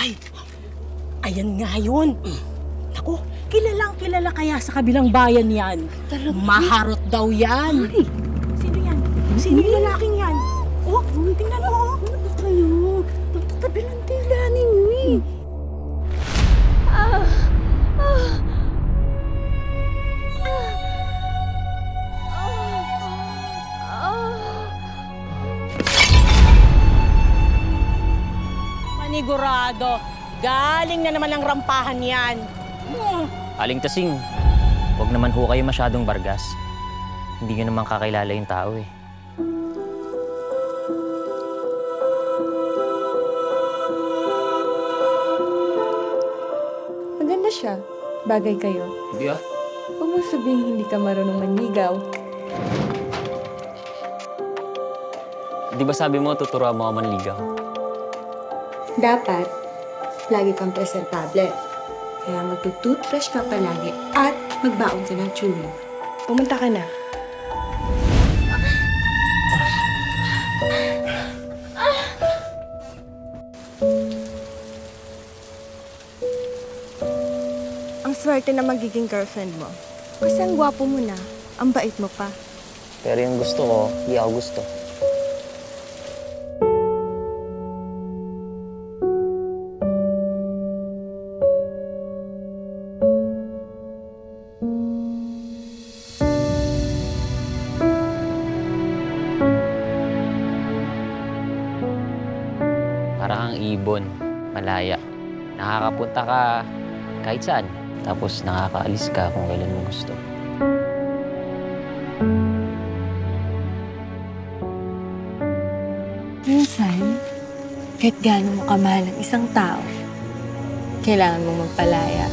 Ay, ayan nga yun. Naku, kilala kaya sa kabilang bayan yan. Talaga? Maharot daw yan. Ay, Sino yan? Sino yung lalaking yan? Oh, tingnan mo. ano ba kayo? Magtatabi ng tila ninyo eh. Panigurado. Galing na naman ang rampahan yan. Aling Tasing, huwag naman ho kayo masyadong bargas. Hindi nyo naman kakilala yung tao eh. Maganda siya. Bagay kayo. Hindi ah. Huwag mong sabihin hindi ka marunong manligaw. Di ba sabi mo tuturuan mo ako manligaw? Dapat, lagi kang presentable. Kaya magtutoothbrush ka palagi at magbaon ka ng chewing. Pumunta ka na. Ang swerte na magiging girlfriend mo. Kasi ang gwapo mo na, ang bait mo pa. Pero yung gusto ko, di ako gusto. Para kang ibon, malaya. Nakakapunta ka kahit saan. Tapos nakakaalis ka kung kailan mo gusto. Minsan, kahit gaano mo kamahal ang isang tao, kailangan mong magpalaya.